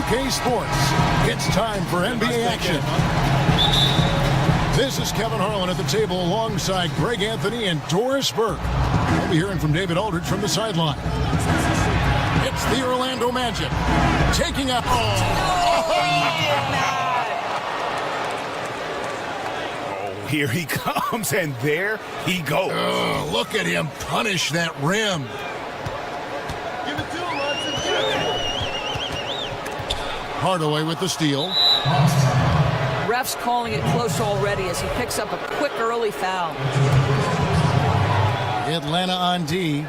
2K Sports. It's time for NBA action. This is Kevin Harlan at the table alongside Greg Anthony and Doris Burke. We'll be hearing from David Aldridge from the sideline. It's the Orlando Magic taking up. Here he comes, and there he goes. Oh, look at him punish that rim. Give it to him, Hudson. Hardaway with the steal. Ref's calling it close already as he picks up a quick early foul. Atlanta on D.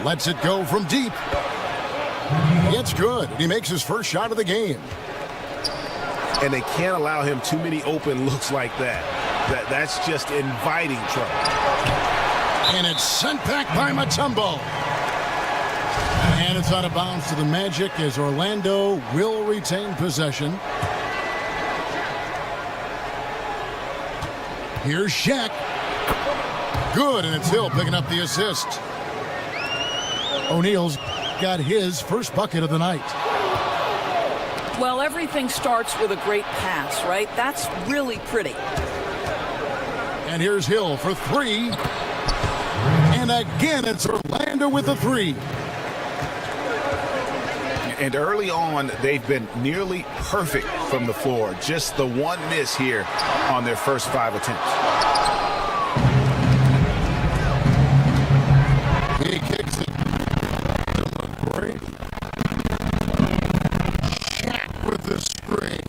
Lets it go from deep. It's good. He makes his first shot of the game. And they can't allow him too many open looks like that. That's just inviting trouble. And it's sent back by Mutombo. And it's out of bounds to the Magic as Orlando will retain possession. Here's Shaq. Good, and it's Hill picking up the assist. O'Neal's got his first bucket of the night. Well, everything starts with a great pass, right? That's really pretty. And here's Hill for three. And again, it's Orlando with the three. And early on, they've been nearly perfect from the floor. Just the one miss here on their first 5 attempts. He kicks it. Great. Shaq with the screen.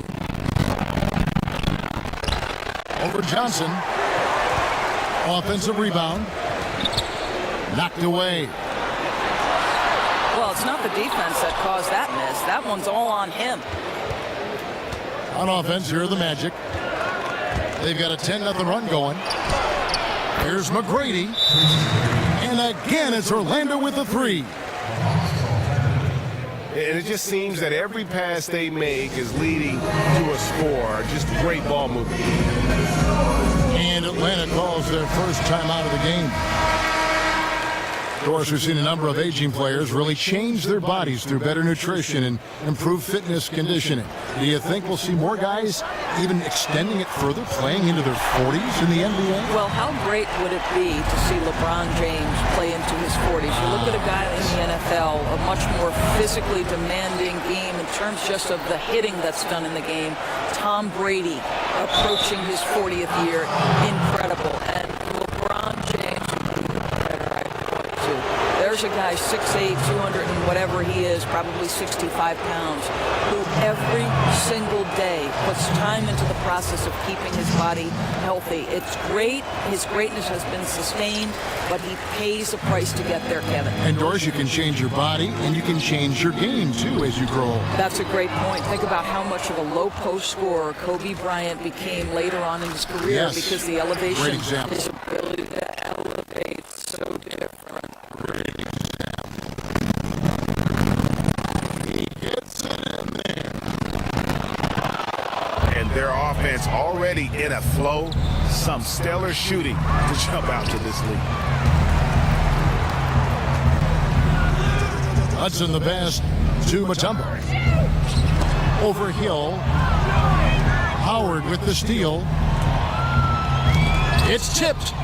Over Johnson. Offensive rebound. Knocked away. Well, it's not the defense that caused that miss. That one's all on him. On offense, here are the Magic. They've got a 10-0 run going. Here's McGrady. And again, it's Orlando with the three. And it just seems that every pass they make is leading to a score. Just great ball movement. And Atlanta calls their first timeout of the game. Of course, we've seen a number of aging players really change their bodies through better nutrition and improved fitness conditioning. Do you think we'll see more guys even extending it further, playing into their 40s in the NBA? Well, how great would it be to see LeBron James play into his 40s? You look at a guy in the NFL, a much more physically demanding game in terms just of the hitting that's done in the game. Tom Brady approaching his 40th year, incredible. And LeBron James, there's a guy 6'8", 200 and whatever he is, probably 65 pounds, who every single day puts time into the process of keeping his body healthy. It's great. His greatness has been sustained, but he pays a price to get there, Kevin. And Doris, you can change your body and you can change your game too as you grow old. That's a great point. Think about how much of a low post scorer Kobe Bryant became later on in his career, yes, because the elevation, great example. his ability to elevate so different. Great example. He gets it in there. And their offense already in a flow. Some stellar shooting to jump out to this lead. Hudson the best to Mutombo. Over Hill. Howard with the steal. It's tipped.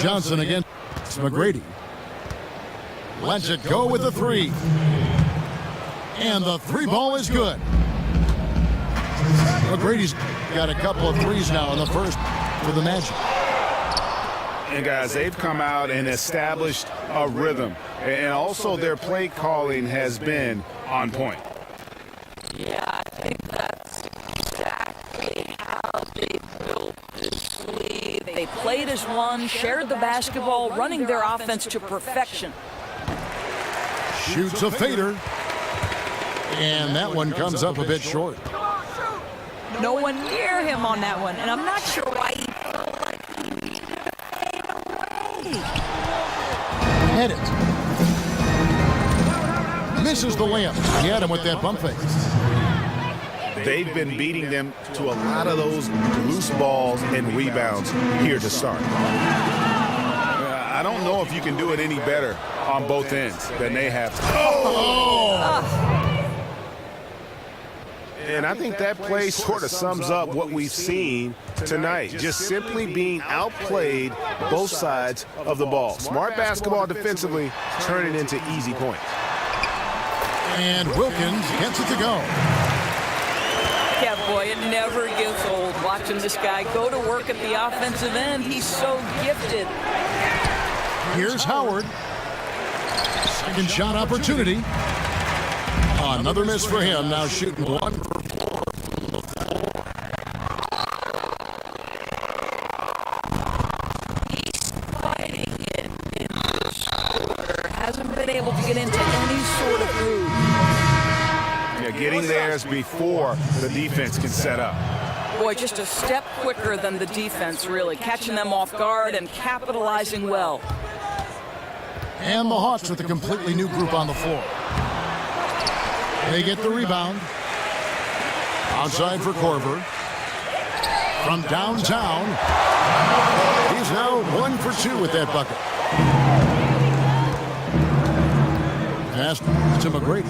Johnson against McGrady. Lets it go with the three. And the three ball is good. McGrady's got a couple of threes now in the first for the Magic. And guys, they've come out and established a rhythm. And also their play calling has been on point. Yeah, I think that's exactly how they built this lead. They played as one, shared the basketball, running their offense to perfection. Shoots a fader. And that one comes up a bit short. No one near him on that one, and I'm not sure why he felt like he needed to fade away. Hit it. Misses the layup. He had him with that bump fake. they've been beating them to a lot of those loose balls and rebounds here to start. I don't know if you can do it any better on both ends than they have. And I think that play sort of sums up what we've seen tonight. Just simply being outplayed both sides of the ball. Smart basketball defensively, turning into easy points. And Wilkins gets it to go. Yeah, boy, it never gets old watching this guy go to work at the offensive end. He's so gifted. Here's Howard. Second shot opportunity. Another miss for him. Now shooting 1 for 4. He's fighting it in this quarter. Hasn't been able to get into any sort of groove. Yeah, getting theirs before the defense can set up. Boy, just a step quicker than the defense, really. Catching them off guard and capitalizing well. And the Hawks with a completely new group on the floor. They get the rebound. Outside for Korver. From downtown. He's now 1 for 2 with that bucket. Pass to McGrady.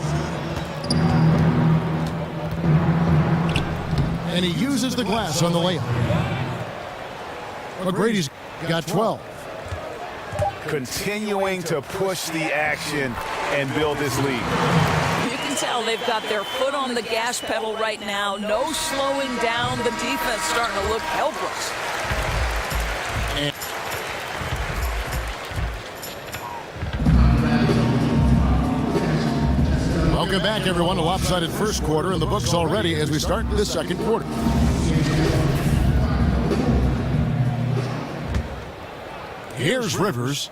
And he uses the glass on the layup. McGrady's got 12. Continuing to push the action and build this lead. You can tell they've got their foot on the gas pedal right now. No slowing down. The defense starting to look helpless. Welcome back, everyone. A lopsided first quarter in the books already as we start the second quarter. Here's Rivers.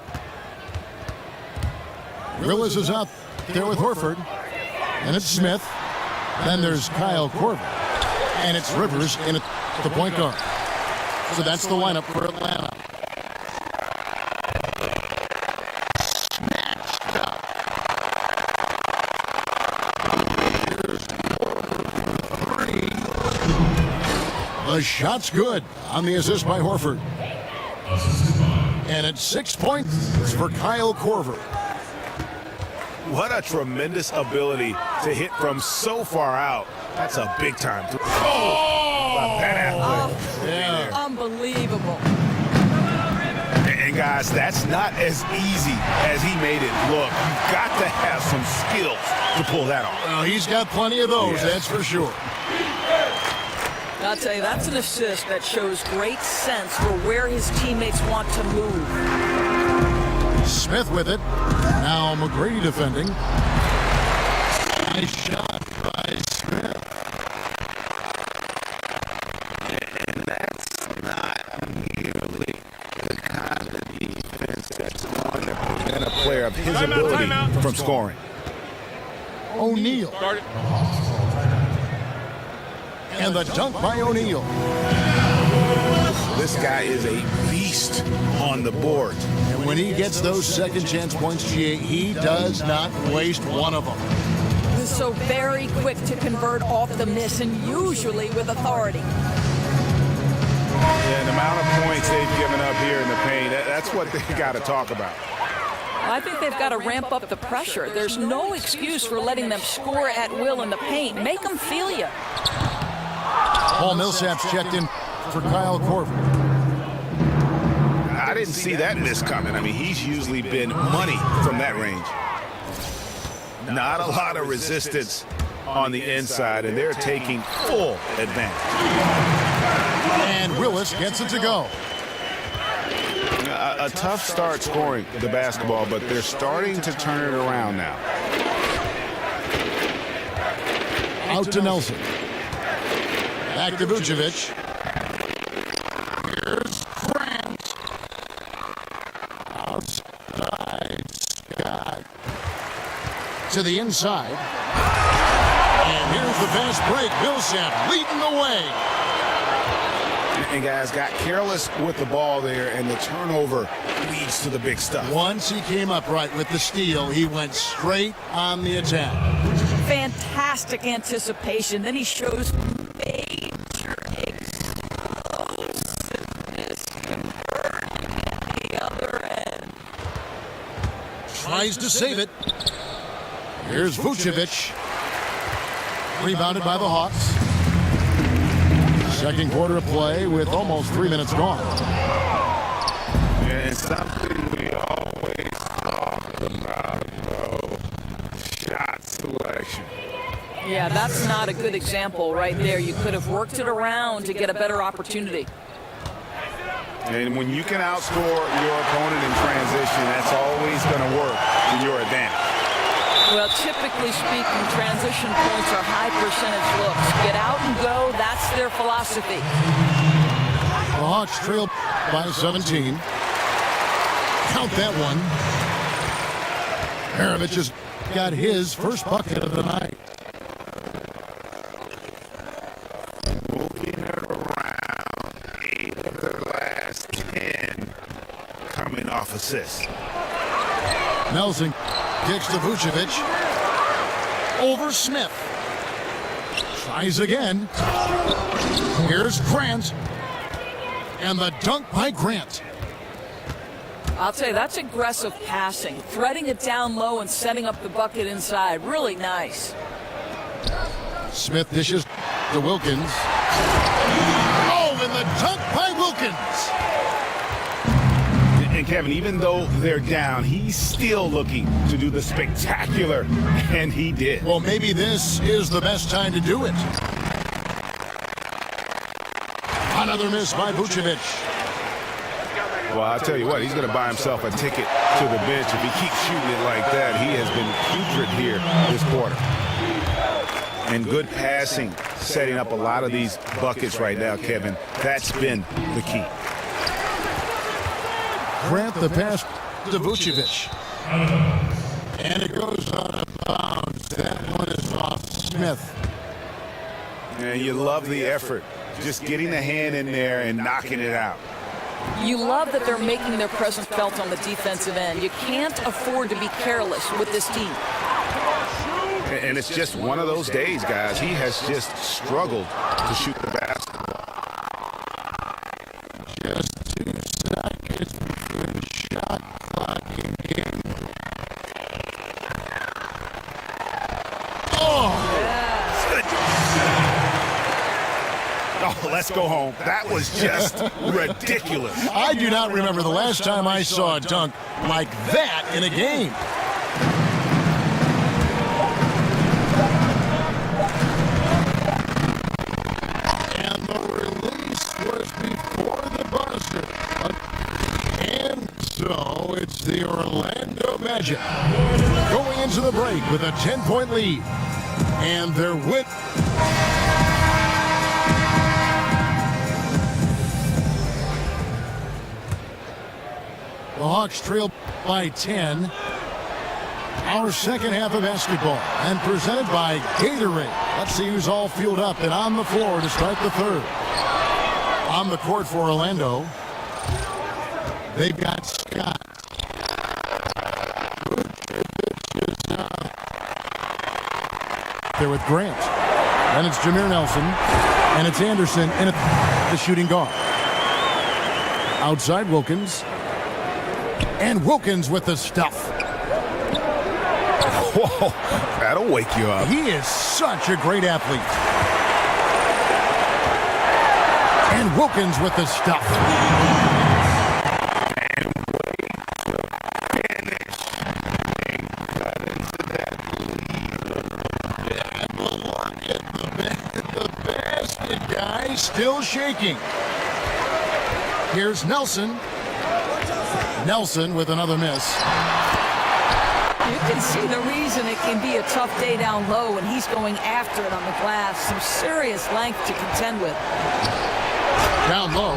Willis is out there with Horford. And it's Smith. Then there's Kyle Korver. And it's Rivers in at the point guard. So that's the lineup for Atlanta. The shot's good on the assist by Horford. And it's 6 points for Kyle Korver. What a tremendous ability to hit from so far out. That's a big time. Unbelievable. And guys, that's not as easy as he made it look. You've got to have some skills to pull that off. Well, he's got plenty of those, that's for sure. I'll tell you, that's an assist that shows great sense for where his teammates want to move. Smith with it. Now McGrady defending. Nice shot by Smith. And that's not nearly the kind of defense that's going to prevent a player of his ability from scoring. O'Neal. And the dunk by O'Neal. This guy is a beast on the board. And when he gets those second chance points, GA, he does not waste one of them. So very quick to convert off the miss, and usually with authority. Yeah, the amount of points they've given up here in the paint, that's what they've got to talk about. I think they've got to ramp up the pressure. There's no excuse for letting them score at will in the paint. Make them feel you. Paul Millsap's checked in for Kyle Korver. I didn't see that miss coming. I mean, he's usually been money from that range. Not a lot of resistance on the inside, and they're taking full advantage. And Willis gets it to go. A tough start scoring the basketball, but they're starting to turn it around now. Out to Nelson. Back to Vucevic. Here's Grant. Outside Scott. To the inside. And here's the fast break. Millsap leading the way. And guys got careless with the ball there, and the turnover leads to the big stuff. Once he came up right with the steal, he went straight on the attack. fantastic anticipation. Then he shows major explosiveness converting at the other end. Tries to save it. Here's Vucevic. Rebounded by the Hawks. Second quarter of play with almost 3 minutes gone. And something we always talk about, shot selection. Yeah, that's not a good example right there. You could have worked it around to get a better opportunity. And when you can outscore your opponent in transition, that's always going to work to your advantage. Well, typically speaking, transition points are high percentage looks. Get out and go, that's their philosophy. The Hawks trail by 17. Count that one. Perovich has got his first bucket of the night. Moving it around, 8 of the last 10 coming off assists. Nelson kicks to Vucevic. Over Smith. Tries again. Here's Grant. And the dunk by Grant. I'll tell you, that's aggressive passing. Threading it down low and setting up the bucket inside. Really nice. Smith dishes to Wilkins. Oh, and the dunk by Wilkins. And Kevin, even though they're down, he's still looking to do the spectacular, and he did. Well, maybe this is the best time to do it. Another miss by Vucevic. Well, I'll tell you what, he's going to buy himself a ticket to the bench. If he keeps shooting it like that, he has been putrid here this quarter. And good passing, setting up a lot of these buckets right now, Kevin. That's been the key. Grant the pass to Vucevic. And it goes out of bounds. That one is off Smith. And you love the effort. Just getting the hand in there and knocking it out. You love that they're making their presence felt on the defensive end. You can't afford to be careless with this team. And it's just one of those days, guys. He has just struggled to shoot the basketball. Just 2 seconds before the shot clock begins. Oh! Oh, let's go home. That was just ridiculous. I do not remember the last time I saw a dunk like that in a game. And the release was before the buzzer. And so it's the Orlando Magic going into the break with a 10-point lead. And their win. The Hawks trail by 10. Our second half of basketball, and presented by Gatorade. Let's see who's all fueled up and on the floor to start the third. On the court for Orlando, they've got Scott. There with Grant. Then it's Jameer Nelson, and it's Anderson in the shooting guard. Outside Wilkins. And Wilkins with the stuff. Whoa, that'll wake you up. He is such a great athlete. And Wilkins with the stuff. And wait to finish. And cut into that lead. And look at the basket guy still shaking. Here's Nelson. Nelson with another miss. You can see the reason it can be a tough day down low when he's going after it on the glass. Some serious length to contend with. Down low.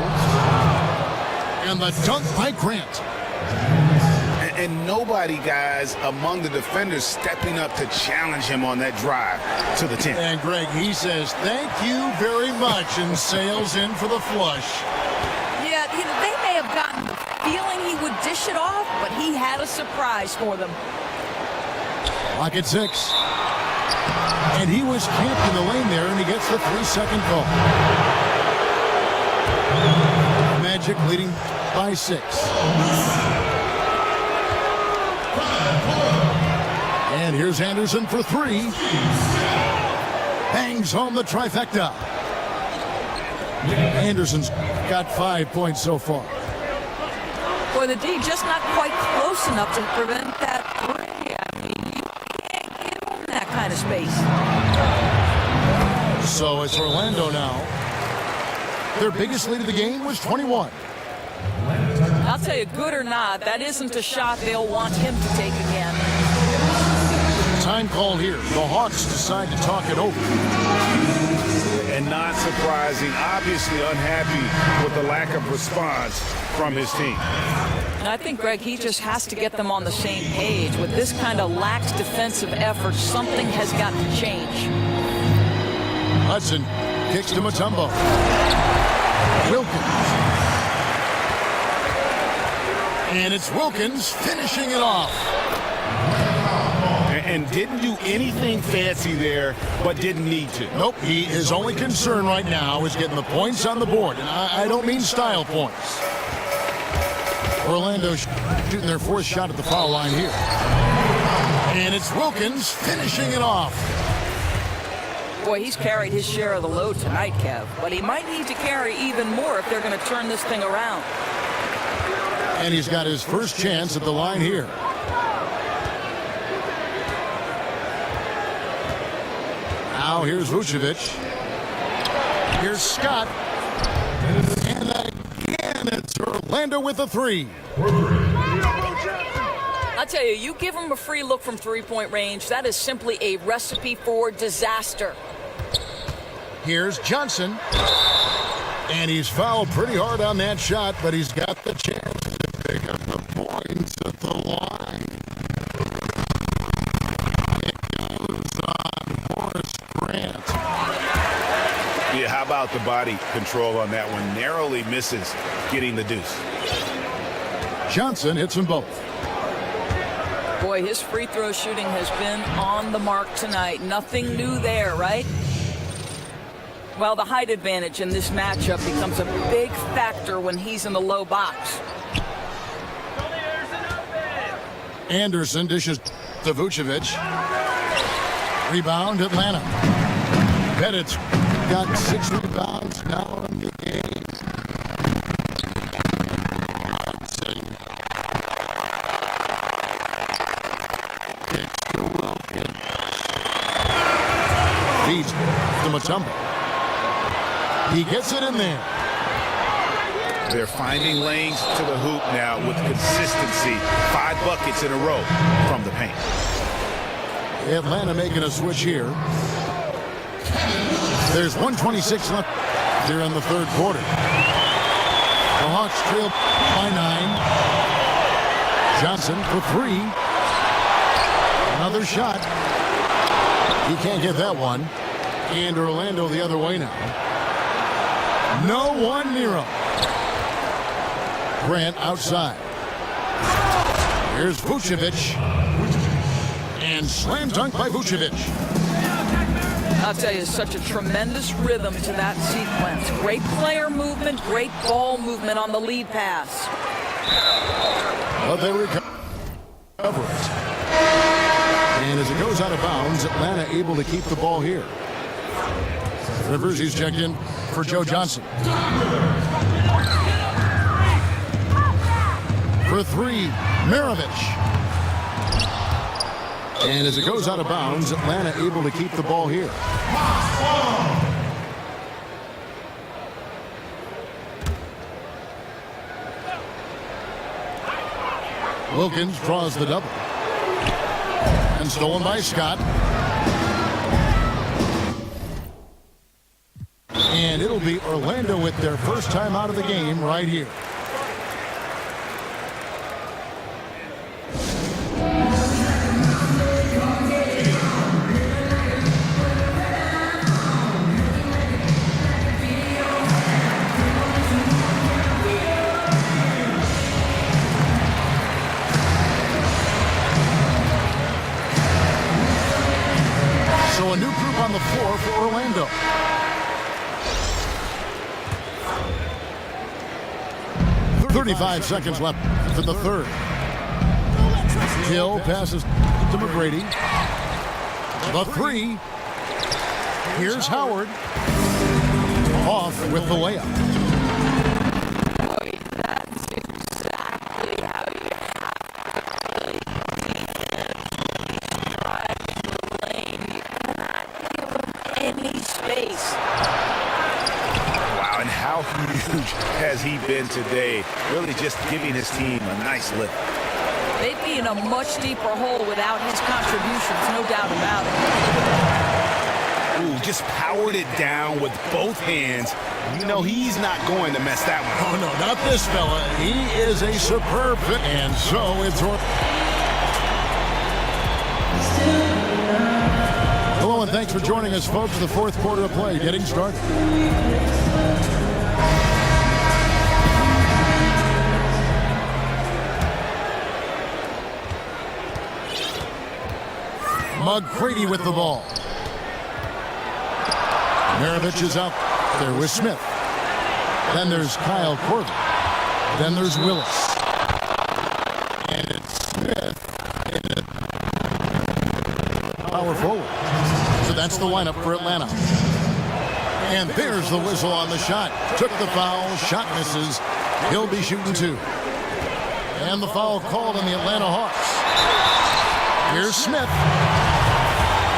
And the dunk by Grant. And nobody, guys, among the defenders stepping up to challenge him on that drive to the 10. And Greg, he says, thank you very much, and sails in for the flush. Yeah, they may have gotten the feeling he would dish it off, but he had a surprise for them. Lock at 6. And he was camped in the lane there, and he gets the 3-second call. Magic leading by 6. And here's Anderson for 3. Bangs home the trifecta. Anderson's got 5 points so far. Boy, the D just not quite close enough to prevent that 3. I mean, you can't give him that kind of space. So it's Orlando now. Their biggest lead of the game was 21. I'll tell you, good or not, that isn't a shot they'll want him to take again. Time called here. The Hawks decide to talk it over. And not surprising, obviously unhappy with the lack of response from his team. And I think, Greg, he just has to get them on the same page. With this kind of lax defensive effort, something has got to change. Hudson kicks to Mutombo. Wilkins. And it's Wilkins finishing it off. And didn't do anything fancy there, but didn't need to. Nope, his only concern right now is getting the points on the board. And I don't mean style points. Orlando shooting their 4th shot at the foul line here. And it's Wilkins finishing it off. Boy, he's carried his share of the load tonight, Kev. But he might need to carry even more if they're going to turn this thing around. And he's got his first chance at the line here. Now here's Vucevic. Here's Scott. And again, it's Orlando with a 3. I'll tell you, you give him a free look from three-point range, that is simply a recipe for disaster. Here's Johnson. And he's fouled pretty hard on that shot, but he's got the chance to pick up the points at the line. It goes on Horace Grant. Yeah, how about the body control on that one? Narrowly misses getting the deuce. Johnson hits them both. Boy, his free throw shooting has been on the mark tonight. Nothing new there, right? Well, the height advantage in this matchup becomes a big factor when he's in the low box. Anderson dishes to Vucevic. Rebound, Atlanta. Pettit's got 6 rebounds now in the game. Hudson. It's to Wilkins. Feeds to Mutombo. He gets it in there. They're finding lanes to the hoop now with consistency. 5 buckets in a row from the paint. Atlanta making a switch here. There's 1:26 left here in the 3rd quarter. The Hawks trail by 9. Johnson for 3. Another shot. He can't get that one. And Orlando the other way now. No one near him. Grant outside. Here's Vucevic. And slam dunk by Vucevic. I'll tell you, such a tremendous rhythm to that sequence. Great player movement, great ball movement on the lead pass. But they recover it. And as it goes out of bounds, Atlanta able to keep the ball here. Rivers, he's checked in for Joe Johnson. For 3, Maravich. And as it goes out of bounds, Atlanta able to keep the ball here. Wilkins draws the double. And stolen by Scott. And it'll be Orlando with their first time out of the game right here. So a Orlando. .35 seconds left in the third. Hill passes to McGrady. The three. Here's Howard. Off with the layup. That's exactly how you have to play defense. Drive the lane. You cannot give them any space. Wow, and how huge has he been today? Really just giving his team a nice lift. They'd be in a much deeper hole without his contributions, no doubt about it. Ooh, just powered it down with both hands. You know he's not going to mess that one. Oh, no, not this fella. He is a superb fit. And so it's... Hello, and thanks for joining us, folks. The fourth quarter of play getting started. McGrady with the ball. Maravich is out there with Smith. Then there's Kyle Korver. Then there's Willis. And it's Smith. Power forward. So that's the lineup for Atlanta. And there's the whistle on the shot. Took the foul. Shot misses. He'll be shooting two. And the foul called on the Atlanta Hawks. Here's Smith.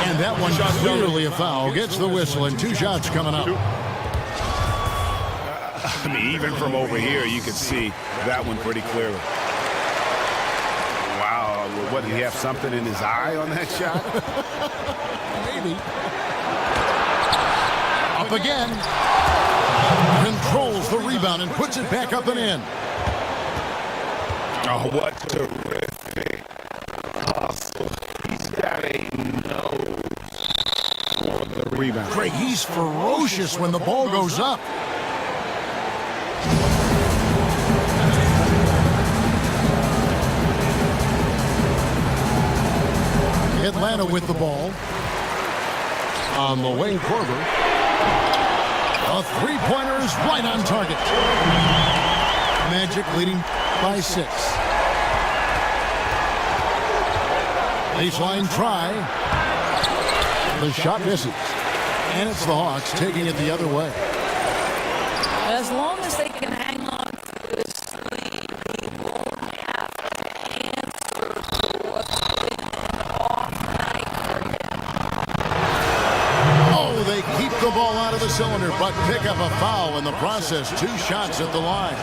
And that one clearly a foul. Gets the whistle and two shots coming up. I mean, even from over here, you can see that one pretty clearly. Wow, what, did he have something in his eye on that shot? Maybe. Up again. Controls the rebound and puts it back up and in. Oh, what terrific hustle. He's got a nose for the rebound. Greg, he's ferocious when the ball goes up. Atlanta with the ball. On the wing, Korver. A three-pointer is right on target. Magic leading by 6. Baseline try. The shot misses. And it's the Hawks taking it the other way. As long as they can hang on to this lead, they won't have to answer for what's been an off night for him. Oh, they keep the ball out of the cylinder, but pick up a foul in the process. 2 shots at the line.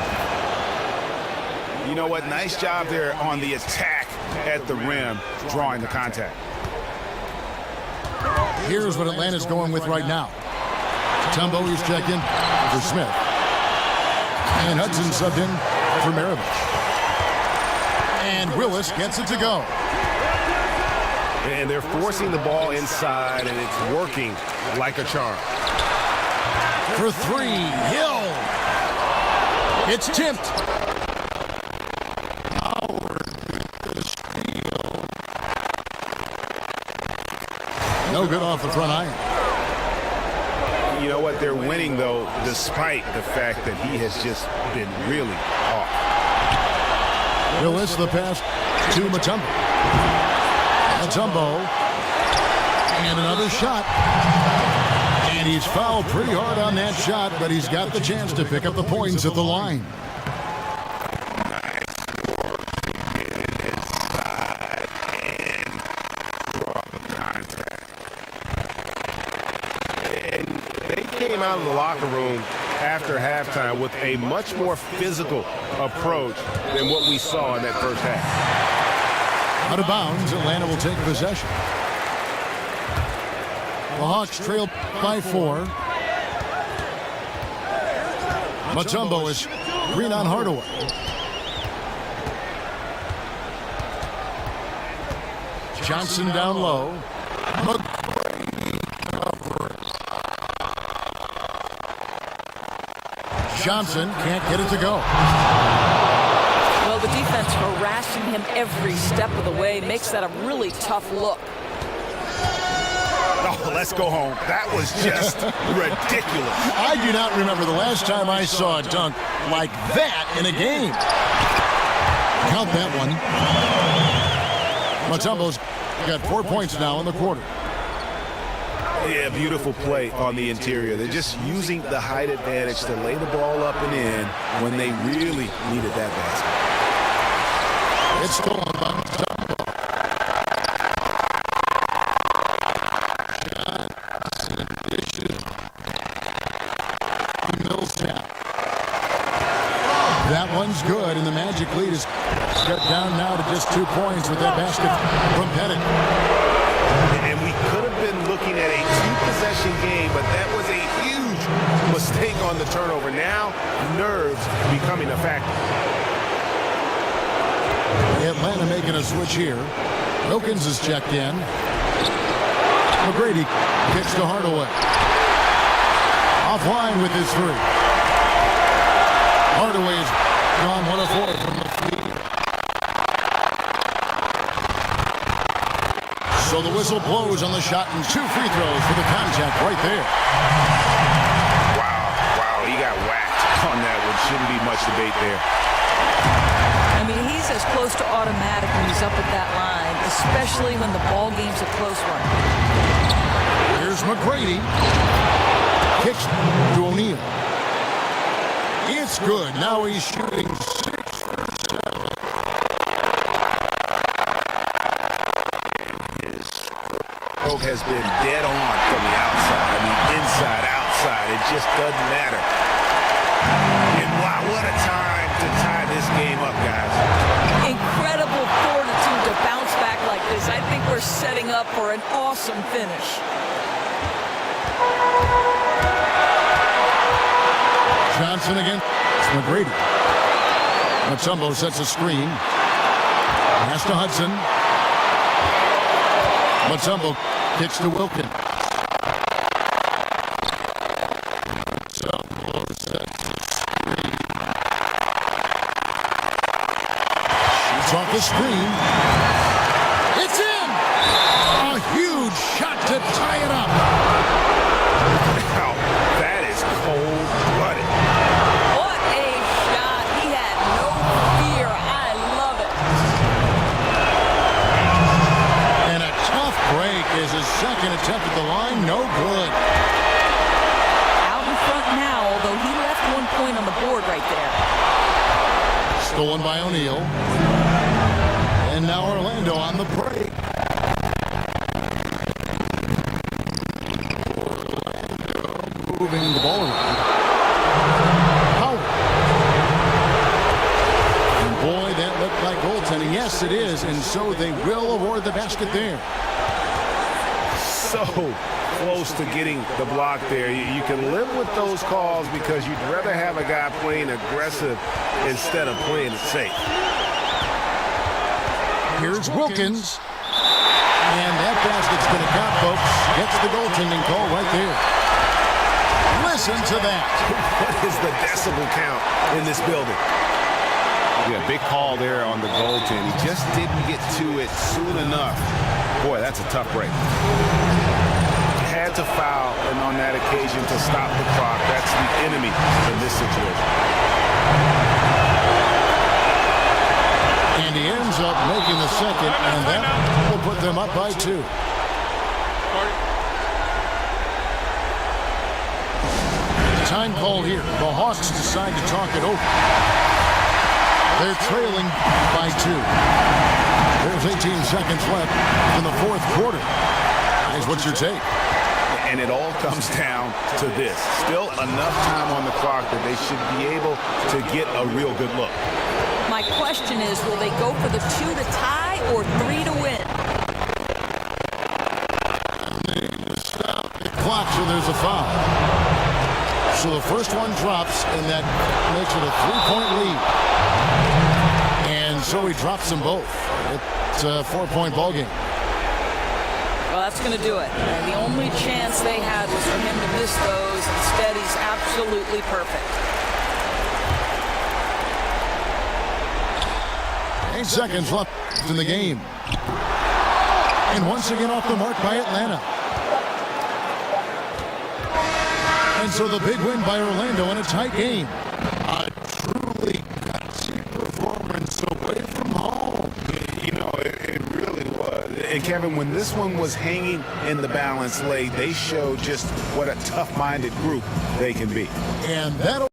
You know what? Nice job there on the attack at the rim, drawing the contact. Here's what Atlanta's going with right now. Tumbo is checked in for Smith. And Hudson subbed in for Maravich. And Willis gets it to go. And they're forcing the ball inside, and it's working like a charm. For 3, Hill. It's tipped. No good off the front iron. You know what? They're winning, though, despite the fact that he has just been really off. Willis the pass to Mutombo. Mutombo. And another shot. And he's fouled pretty hard on that shot, but he's got the chance to pick up the points at the line. Out of the locker room after halftime with a much more physical approach than what we saw in that first half. Out of bounds, Atlanta will take possession. The Hawks trail by 4. Mutombo is green on Hardaway. Johnson down low. Johnson can't get it to go. Well, the defense harassing him every step of the way makes that a really tough look. Oh, let's go home. That was just ridiculous. I do not remember the last time I saw a dunk like that in a game. Count that one. Mutombo's got 4 points now in the quarter. Yeah, beautiful play on the interior. They're just using the height advantage to lay the ball up and in when they really needed that basket. It's stolen by Mutombo. Millsap. That one's good, and the Magic lead is cut down now to just 2 points with that basket from Pettit. And we could have been looking at a two-possession game, but that was a huge mistake on the turnover. Now, nerves becoming a factor. Atlanta making a switch here. Wilkins is checked in. McGrady kicks to Hardaway. Offline with his three. Hardaway is gone 1 of 4 from the lead. So the whistle blows on the shot and 2 free throws for the contact right there. Wow, he got whacked on that one. Shouldn't be much debate there. I mean, he's as close to automatic when he's up at that line, especially when the ball game's a close one. Here's McGrady. Kicks to O'Neal. It's good. Now he's shooting 6 for 7. His stroke has been dead on from the outside. I mean, inside, outside. It just doesn't matter. And wow, what a time to tie this game up, guys. Incredible fortitude to bounce back like this. I think we're setting up for an awesome finish. Johnson again. It's McGrady. Mutombo sets a screen. Pass to Hudson. Mutombo kicks to Wilkins. Mutombo sets a screen. Shoots off the screen. It's in! A huge shot to tie it up. Wow, that is cold-blooded. What a shot. He had no fear. I love it. And a tough break is his second attempt at the line. No good. Out in front now, although he left 1 point on the board right there. Stolen by O'Neal. And now Orlando on the break. Moving the ball around. Howard. And boy, that looked like goaltending. Yes, it is. And so they will award the basket there. So close to getting the block there. You can live with those calls because you'd rather have a guy playing aggressive instead of playing it safe. Here's Wilkins. And that basket's going to count, folks. Gets the goaltending call right there. Listen to that. What is the decibel count in this building? Yeah, big call there on the goaltend. He just didn't get to it soon enough. Boy, that's a tough break. Had to foul, and on that occasion to stop the clock. That's the enemy in this situation. And he ends up making the second, and that will put them up by 2. Time call here. The Hawks decide to talk it over. They're trailing by 2. There's 18 seconds left in the 4th quarter. Guys, what's your take? And it all comes down to this. Still enough time on the clock that they should be able to get a real good look. My question is, will they go for the 2 to tie or 3 to win? Stop the clock, so there's a foul. So the first one drops, and that makes it a 3-point lead. And so he drops them both. It's a 4-point ball game. Well, that's going to do it. And the only chance they had was for him to miss those. Instead, he's absolutely perfect. 8 seconds left in the game. And once again off the mark by Atlanta. And so the big win by Orlando in a tight game. A truly gutsy performance away from home. You know, it really was. And Kevin, when this one was hanging in the balance late, they showed just what a tough-minded group they can be. And that'll